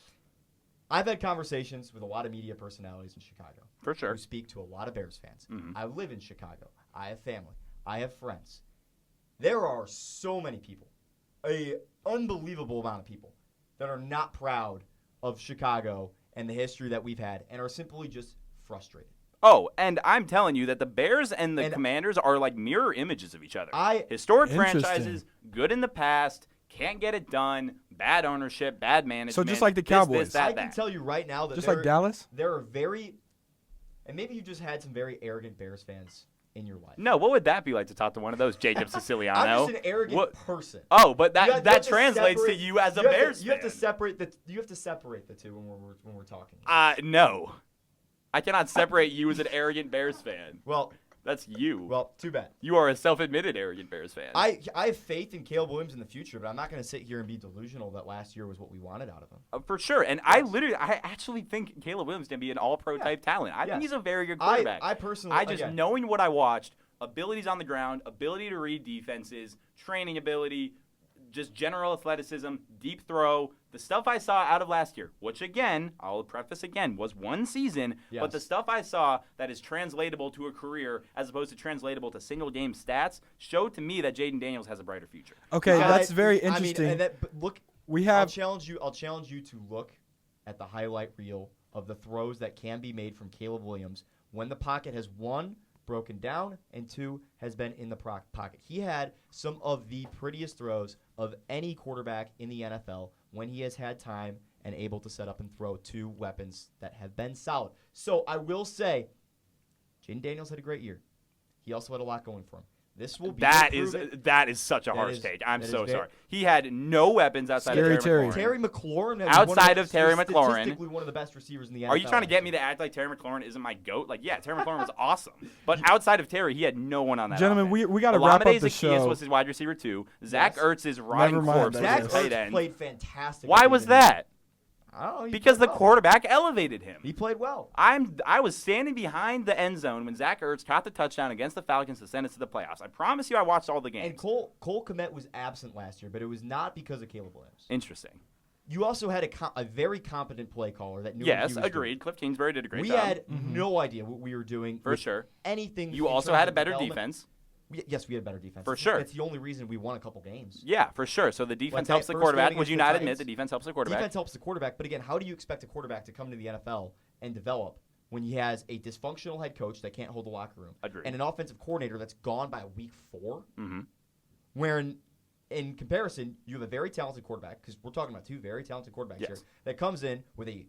I've had conversations with a lot of media personalities in Chicago. For sure. Who speak to a lot of Bears fans. Mhm. I live in Chicago. I have family. I have friends. There are so many people, a unbelievable amount of people, that are not proud of Chicago and the history that we've had and are simply just frustrated. Oh, and I'm telling you that the Bears and the And- Commanders are like mirror images of each other. I Historic Interesting. franchises, good in the past, can't get it done, bad ownership, bad management. So just like the this, Cowboys. This, that, I can that. tell you right now that Just there like Dallas. there are very, and maybe you just had some very arrogant Bears fans in your life. No, what would that be like to talk to one of those, Jacob Siciliano? I'm just an arrogant What- person. Oh, but that You have- you that have to translates to separate- you as a you have to- Bears You have to fan. separate the two when we're talking. No. I cannot separate you as an arrogant Bears fan. Well, That's you. too bad. You are a self-admitted arrogant Bears fan. I have faith in Caleb Williams in the future, but I'm not going to sit here and be delusional that last year was what we wanted out of him. For sure. And I actually think Caleb Williams can be an all-pro type talent. I Yes. think he's a very good quarterback. I personally, I just, again, knowing what I watched, abilities on the ground, ability to read defenses, training ability, just general athleticism, deep throw, the stuff I saw out of last year, which again, I'll preface again, was one season, but the Yes. stuff I saw that is translatable to a career as opposed to translatable to single game stats showed to me that Jaden Daniels has a brighter future. Okay, that's very I mean, interesting. and but look, We I'll have challenge you to look at the highlight reel of the throws that can be made from Caleb Williams when the pocket has, one, broken down, and two, has been in the pocket. He had some of the prettiest throws of any quarterback in the NFL when he has had time and able to set up and throw two weapons that have been solid. So I will say, Jaden Daniels had a great year. He also had a lot going for him. This will be That improvement. is such a That harsh is- take. I'm that is so very- sorry. He had no weapons outside Scary of Terry Terry. McLaurin. Terry McLaurin, Outside of Terry was McLaurin. statistically one of the best receivers in the NFL. Are you trying to get last me year. to act like Terry McLaurin isn't my GOAT? Like, yeah, Terry McLaurin was awesome. But outside of Terry, he had no one on that Gentlemen, offense. we got to wrap up Olamide the Zaccheaus show. was his wide receiver too. Zach Yes. Ertz is Ryan Never mind, Corpse that was Zach his is- tight Ertz end. played fantastic. Why at was the end of that? I don't know. He Because the played well. quarterback elevated him. He played well. I was standing behind the end zone when Zach Ertz caught the touchdown against the Falcons to send us to the playoffs. I promise you I watched all the And games. Cole Kmet was absent last year, but it was not because of Caleb Williams. Interesting. You also had a very competent play caller that knew what Yes, he was agreed. doing. Cliff Kingsbury did a great We job. had no idea what we were doing. For with sure. Anything. You in also terms had a of better development. defense. Yes, we had better defense. For sure. That's the only reason we won a couple games. Yeah, for sure. So the defense Like that helps the first quarterback. game Would you against the not admit Titans? the defense helps the quarterback? Defense helps the quarterback, but again, how do you expect a quarterback to come to the NFL and develop when he has a dysfunctional head coach that can't hold the locker room Agreed. and an offensive coordinator that's gone by week 4? Mhm. Where in comparison, you have a very talented quarterback, because we're talking about two very talented quarterbacks here, Yes. that comes in with a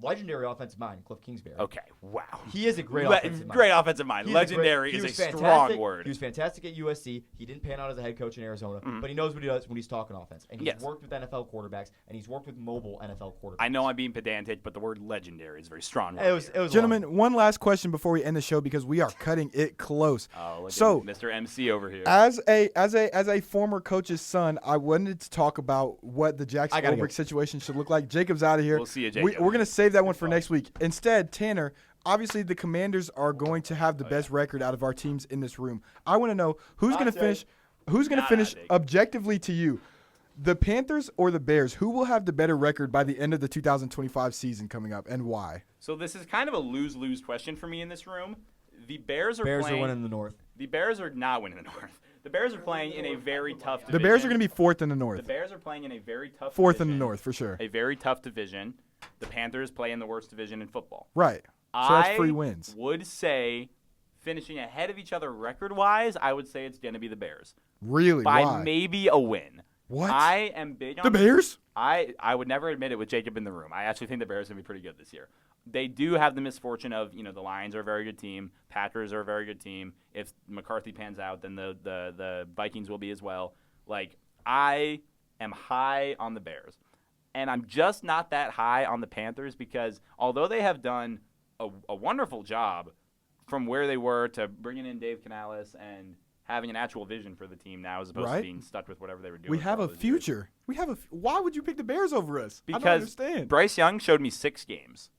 legendary offensive mind, Cliff Kingsbury. Okay. Wow. He is a great Le- offensive mind. Great offensive mind. He's a great- Legendary he is a was strong fantastic. word. He was fantastic at USC. He didn't pan out as a head coach in Arizona, Mhm. but he knows what he does when he's talking offense. And he's Yes. worked with NFL quarterbacks, and he's worked with mobile NFL quarterbacks. I know I'm being pedantic, but the word legendary is very strong. It was Gentlemen, one last question before we end the show because we are cutting it close. Oh, look So- at Mr. MC over here. As a former coach's son, I wanted to talk about what the Jackson I gotta Ulbrich go. situation should look like. Jacob's out of here. We'll see you, Jacob. We're gonna save that one for next week. Instead, Tanner. Obviously, the Commanders are going to have the best record out of our teams in this room. I want to know who's going to take. finish. Who's going to Nah, finish take. objectively to you, the Panthers or the Bears? Who will have the better record by the end of the 2025 season coming up, and why? So this is kind of a lose-lose question for me in this room. The Bears are Bears playing. are winning the North. The Bears are not winning the North. The Bears are playing in a very tough division. The Bears are going to be fourth in the The North. Bears are playing in a very tough Fourth in the division. North for sure. A very tough division. The Panthers play in the worst division in football. Right. So that's free wins. Would say, finishing ahead of each other record-wise, I would say it's going to be the Bears. Really? By Why? maybe a win. What? I am big on The Bears? I would never admit it with Jacob in the room. I actually think the Bears are going to be pretty good this year. They do have the misfortune of, the Lions are a very good team. Packers are a very good team. If McCarthy pans out, then the Vikings will be as well. Like, I am high on the Bears. And I'm just not that high on the Panthers because although they have done a wonderful job from where they were to bringing in Dave Canales and having an actual vision for the team now as opposed to being stuck with whatever they were doing. We have a future. Years. Why would you pick the Bears over us? Because I don't understand. Bryce Young showed me 6 games.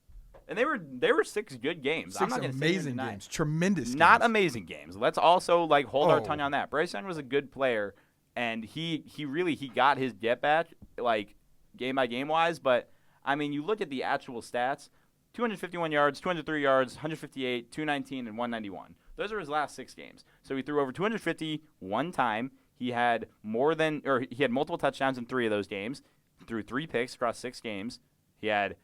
And they were 6 good games. 6 I'm not going to say amazing games. Tremendous games. Not amazing games. Let's also hold our tongue on that. Bryce Young was a good player and he got his get back game by game wise, but I mean, you look at the actual stats, 251 yards, 203 yards, 158, 219 and 191. Those are his last 6 games. So he threw over 250 one time. He had multiple touchdowns in 3 of those games. Threw 3 picks across 6 games. He had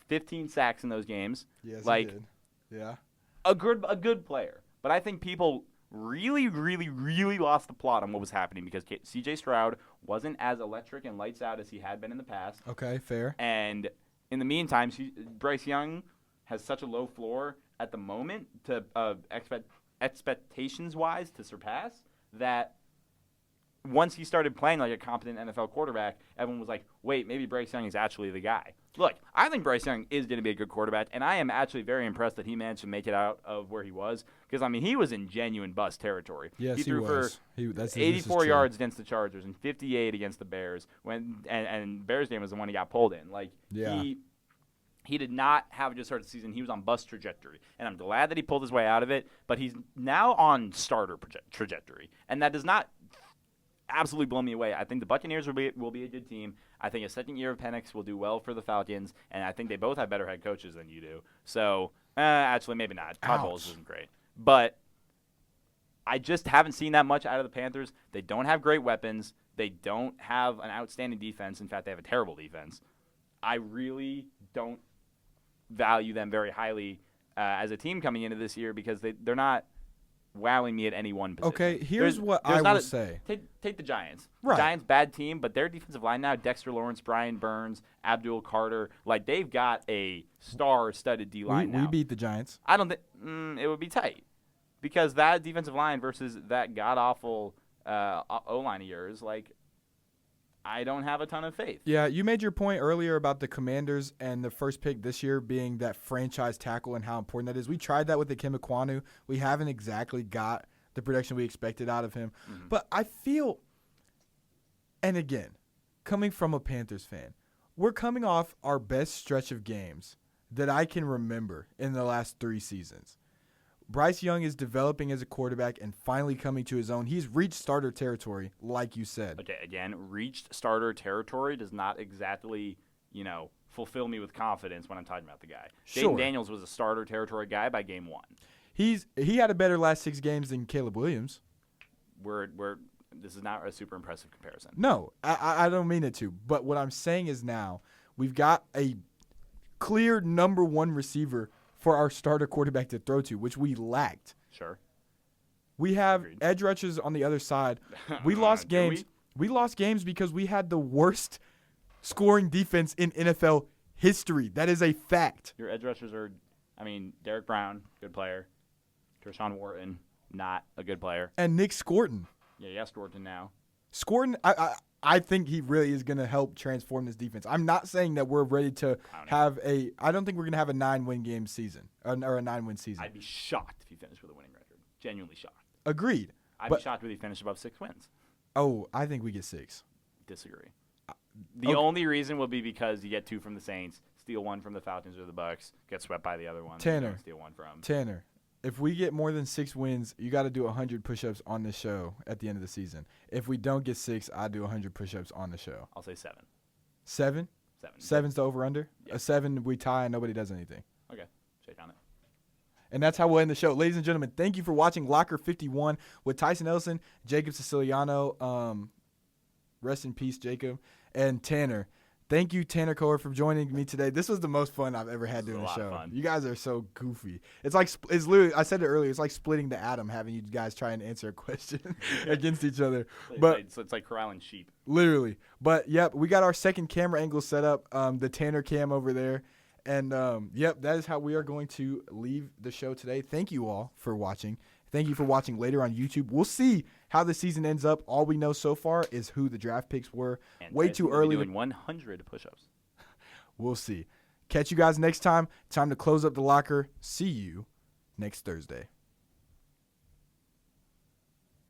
15 sacks in those games. Yes, he did. Yeah. A good player. But I think people really, really, really lost the plot on what was happening because C.J. Stroud wasn't as electric and lights out as he had been in the past. Okay, fair. And in the meantime, Bryce Young has such a low floor at the moment to expectations-wise to surpass that once he started playing like a competent NFL quarterback, everyone was like, wait, maybe Bryce Young is actually the guy. Look, I think Bryce Young is going to be a good quarterback, and I am actually very impressed that he managed to make it out of where he was because, I mean, he was in genuine bust territory. Yes, he threw was. for 84 yards against the Chargers and 58 against the Bears, and Bears game was the one he got pulled in. He did not have a good start to the season. He was on bust trajectory, and I'm glad that he pulled his way out of it, but he's now on starter trajectory, and that does not absolutely blow me away. I think the Buccaneers will be a good team. I think a second year of Penix will do well for the Falcons, and I think they both have better head coaches than you do. So, actually, maybe not. Todd Bowles isn't great. But I just haven't seen that much out of the Panthers. They don't have great weapons. They don't have an outstanding defense. In fact, they have a terrible defense. I really don't value them very highly as a team coming into this year because they're not wowing me at any one position. Okay, here's what I will say. Take the Giants. Right. Giants, bad team, but their defensive line now, Dexter Lawrence, Brian Burns, Abdul Carter, they've got a star-studded D-line now. We beat the Giants. I don't think it would be tight because that defensive line versus that god-awful O-line of yours, I don't have a ton of faith. Yeah, you made your point earlier about the Commanders and the first pick this year being that franchise tackle and how important that is. We tried that with the Kim Ekwonu. We haven't exactly got the production we expected out of him. Mm-hmm. But I feel, and again, coming from a Panthers fan, we're coming off our best stretch of games that I can remember in the last 3 seasons. Bryce Young is developing as a quarterback and finally coming to his own. He's reached starter territory, like you said. Okay, again, reached starter territory does not exactly, fulfill me with confidence when I'm talking about the guy. Sure. Jaden Daniels was a starter territory guy by game 1. He had a better last 6 games than Caleb Williams. This is not a super impressive comparison. No, I don't mean it to. But what I'm saying is now we've got a clear number 1 receiver for our starter quarterback to throw to, which we lacked. Sure. We have edge rushers on the other side. We lost games. We lost games because we had the worst scoring defense in NFL history. That is a fact. Your edge rushers are, Derek Brown, good player. Tershawn Wharton, not a good player. And Nick Scorton. Yeah, Scorton now. Scorton, I think he really is going to help transform this defense. I'm not saying that we're ready to have I don't think we're going to have a 9-win game season or a 9-win season. I'd be shocked if he finished with a winning record. Genuinely shocked. Agreed. I'd be shocked if he finished above 6 wins. Oh, I think we get 6. Disagree. The only reason will be because you get 2 from the Saints, steal 1 from the Falcons or the Bucks, get swept by the other one. Tanner. Steal 1 from. Tanner. If we get more than 6 wins, you got to do 100 push-ups on this show at the end of the season. If we don't get 6, I do 100 push-ups on the show. I'll say 7. 7? 7. 7's the over-under? Yeah. A 7, we tie and nobody does anything. Okay. Shake on it. And that's how we'll end the show. Ladies and gentlemen, thank you for watching Locker 51 with Tyson Ellison, Jacob Siciliano. Rest in peace, Jacob. And Tanner. Thank you, Tanner Kohler, for joining me today. This was the most fun I've ever had doing was the a lot show. of fun. You guys are so goofy. It's literally, I said it earlier, it's like splitting the atom, having you guys try and answer a question against each other. But it's like corralling sheep. literally. But, yep, we got our second camera angle set up, the Tanner cam over there. And, yep, that is how we are going to leave the show today. Thank you all for watching. Thank you for watching later on YouTube. We'll see how the season ends up. All we know so far is who the draft picks were. And Way too early. Doing 100 push-ups. We'll see. Catch you guys next time. Time to close up the locker. See you next Thursday.